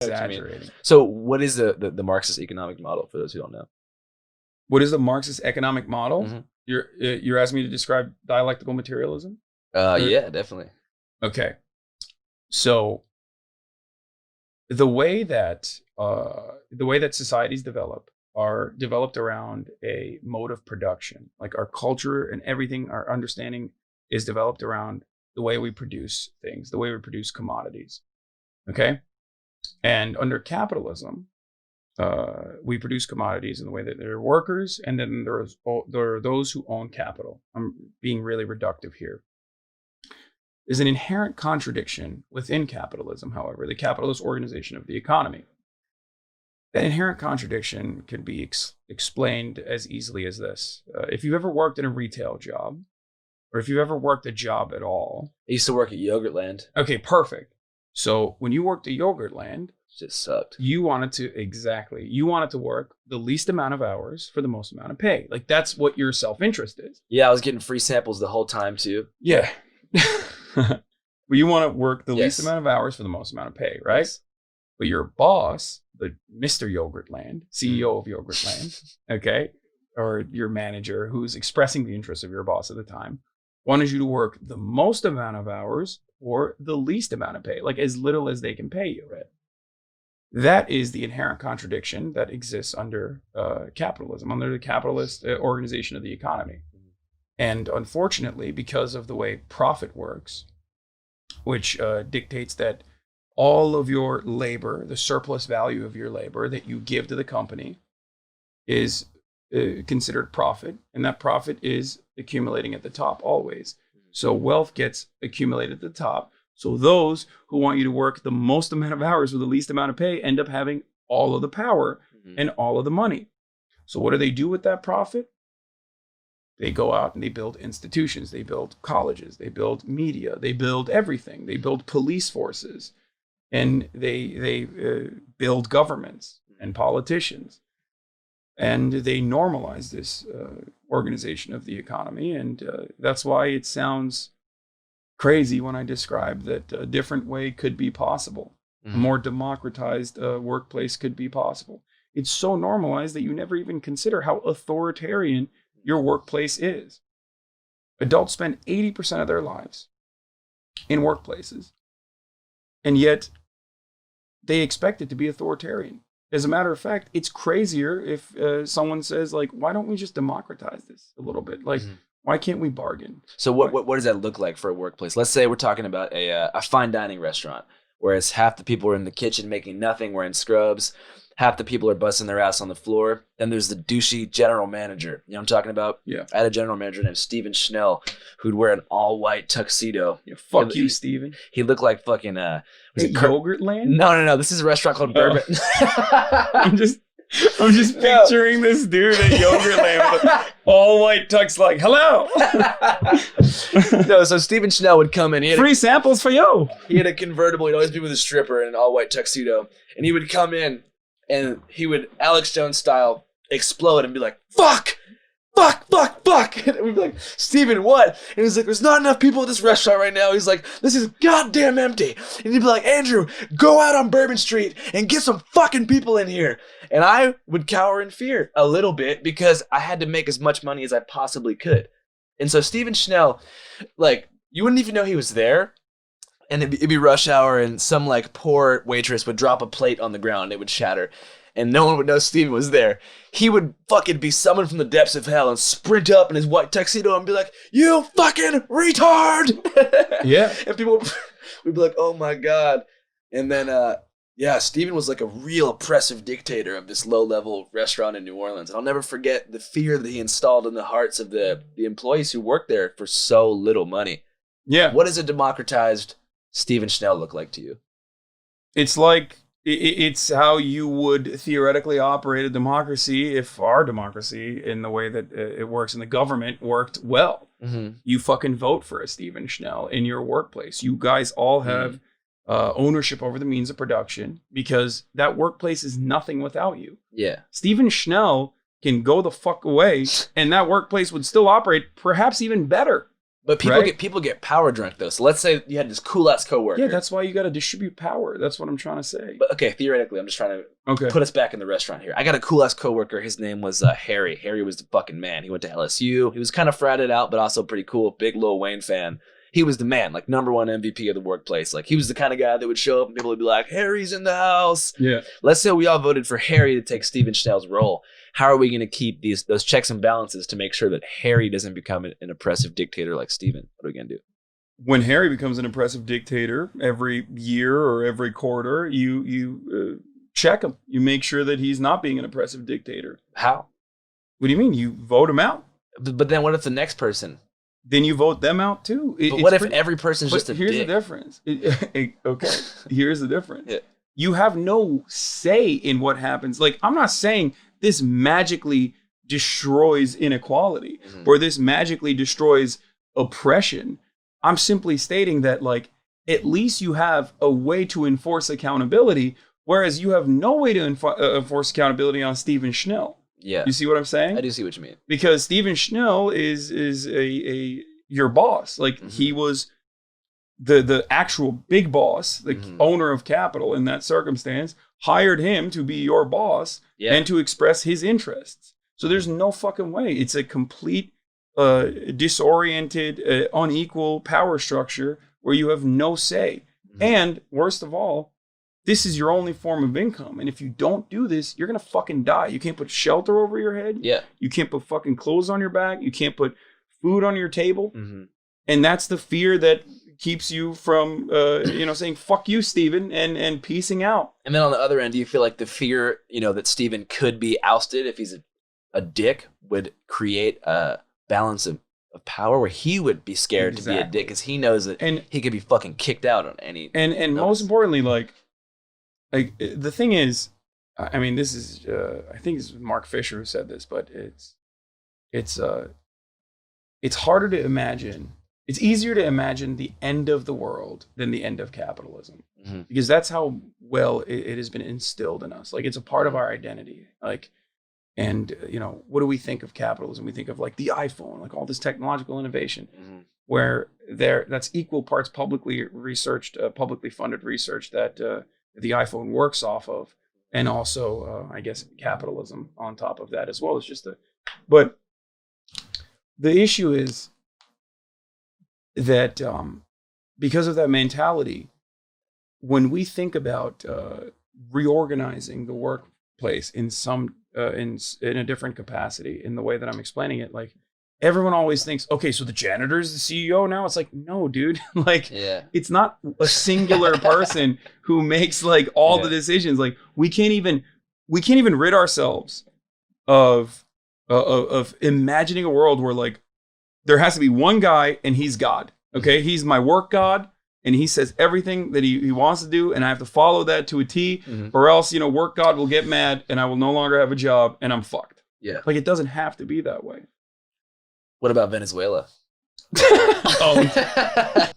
Exaggerating. So what is the Marxist economic model for those who don't know? What is the Marxist economic model? Mm-hmm. You're asking me to describe dialectical materialism? Yeah, definitely. Okay. So the way that societies are developed around a mode of production. Like our culture and everything, our understanding is developed around the way we produce things, the way we produce commodities. Okay. And under capitalism, we produce commodities in the way that there are workers, and then there are those who own capital. I'm being really reductive here. There's an inherent contradiction within capitalism, however, the capitalist organization of the economy. That inherent contradiction can be explained as easily as this. If you've ever worked in a retail job, or if you've ever worked a job at all. I used to work at Yogurtland. Okay, perfect. So when you worked at Yogurtland, it just sucked. You wanted to work the least amount of hours for the most amount of pay. Like that's what your self-interest is. Yeah, I was getting free samples the whole time too. Yeah. Well, you want to work the least amount of hours for the most amount of pay, right? Yes. But your boss, the Mr. Yogurtland, CEO of Yogurtland, okay, or your manager who's expressing the interests of your boss at the time, wanted you to work the most amount of hours or the least amount of pay, like as little as they can pay you. Right. That is the inherent contradiction that exists under capitalism, under the capitalist organization of the economy. And unfortunately, because of the way profit works, which dictates that all of your labor, the surplus value of your labor that you give to the company is considered profit, and that profit is accumulating at the top always. So wealth gets accumulated at the top. So those who want you to work the most amount of hours with the least amount of pay end up having all of the power and all of the money. So what do they do with that profit? They go out and they build institutions. They build colleges. They build media. They build everything. They build police forces. And they build governments and politicians. And they normalize this organization of the economy. And that's why it sounds crazy when I describe that a different way could be possible. A more democratized workplace could be possible. It's so normalized that you never even consider how authoritarian your workplace is. Adults spend 80% of their lives in workplaces, and yet they expect it to be authoritarian. As a matter of fact, it's crazier if someone says, like, why don't we just democratize this a little bit? Like, why can't we bargain? So what does that look like for a workplace? Let's say we're talking about a fine dining restaurant, whereas half the people are in the kitchen making nothing, wearing scrubs. Half the people are busting their ass on the floor. Then there's the douchey general manager. You know what I'm talking about? Yeah. I had a general manager named Steven Schnell who'd wear an all-white tuxedo. Yeah, fuck you, Steven. He looked like fucking... was it Yogurtland? No. This is a restaurant called Bourbon. I'm just picturing this dude at Yogurtland with an all-white tux like, hello. No, so Steven Schnell would come in. Free samples for you. He had a convertible. He'd always be with a stripper in an all-white tuxedo. And he would come in. And he would, Alex Jones style, explode and be like, fuck. And we'd be like, Steven, what? And he's like, there's not enough people at this restaurant right now. He's like, this is goddamn empty. And he'd be like, Andrew, go out on Bourbon Street and get some fucking people in here. And I would cower in fear a little bit because I had to make as much money as I possibly could. And so Steven Schnell, like, you wouldn't even know he was there. And it'd be rush hour, and some like poor waitress would drop a plate on the ground. It would shatter, and no one would know Steven was there. He would fucking be summoned from the depths of hell and sprint up in his white tuxedo and be like, "You fucking retard!" Yeah. And people would be like, "Oh my god!" And then, Steven was like a real oppressive dictator of this low-level restaurant in New Orleans. And I'll never forget the fear that he installed in the hearts of the employees who worked there for so little money. Yeah. What does a democratized Steven Schnell look like to you? It's like, it's how you would theoretically operate a democracy if our democracy, in the way that it works in the government, worked well. Mm-hmm. You fucking vote for a Steven Schnell in your workplace. You guys all have ownership over the means of production because that workplace is nothing without you. Yeah. Steven Schnell can go the fuck away and that workplace would still operate perhaps even better But people get power drunk though. So let's say you had this cool ass coworker. Yeah, that's why you got to distribute power. That's what I'm trying to say. But okay, theoretically, I'm just trying to put us back in the restaurant here. I got a cool ass coworker. His name was Harry. Harry was the fucking man. He went to LSU. He was kind of fratted out, but also pretty cool. Big Lil Wayne fan. He was the man, like number one MVP of the workplace. Like he was the kind of guy that would show up and people would be like, Harry's in the house. Yeah. Let's say we all voted for Harry to take Stephen Schnell's role. How are we going to keep those checks and balances to make sure that Harry doesn't become an oppressive dictator like Stephen? What are we going to do? When Harry becomes an oppressive dictator every year or every quarter, you check him. You make sure that he's not being an oppressive dictator. How? What do you mean? You vote him out. But then what if the next person? Then you vote them out too. But what if every person's just a here's dick? The difference. Okay, here's the difference. Yeah. You have no say in what happens. Like, I'm not saying this magically destroys inequality or this magically destroys oppression. I'm simply stating that, like, at least you have a way to enforce accountability, whereas you have no way to enforce accountability on Stephen Schnell. Yeah. You see what I'm saying? I do see what you mean. Because Stephen Schnell is your boss. Like, he was the actual big boss, the owner of capital in that circumstance, hired him to be your boss and to express his interests. So there's no fucking way. It's a complete disoriented, unequal power structure where you have no say. And worst of all, this is your only form of income. And if you don't do this, you're going to fucking die. You can't put shelter over your head. Yeah. You can't put fucking clothes on your back. You can't put food on your table. And that's the fear that keeps you from, saying, fuck you, Stephen, and piecing out. And then on the other end, do you feel like the fear, that Stephen could be ousted if he's a dick would create a balance of power where he would be scared to be a dick because he knows that he could be fucking kicked out on any. And most importantly, like the thing is, I mean, this is I think it's Mark Fisher who said this, but it's harder to imagine. It's easier to imagine the end of the world than the end of capitalism, because that's how well it has been instilled in us. Like, it's a part of our identity. Like, and what do we think of capitalism? We think of like the iPhone, like all this technological innovation, where that's equal parts publicly researched, publicly funded research that the iPhone works off of, and also I guess capitalism on top of that as well. It's just but the issue is that because of that mentality, when we think about reorganizing the workplace in some in a different capacity, in the way that I'm explaining it, like, everyone always thinks, okay, so the janitor is the CEO now. It's like, no, dude. Like, it's not a singular person who makes like all the decisions. Like, we can't even rid ourselves of imagining a world where, like, there has to be one guy and he's God. Okay, he's my work God, and he says everything that he wants to do, and I have to follow that to a T, or else work God will get mad and I will no longer have a job and I'm fucked. Yeah, like, it doesn't have to be that way. What about Venezuela?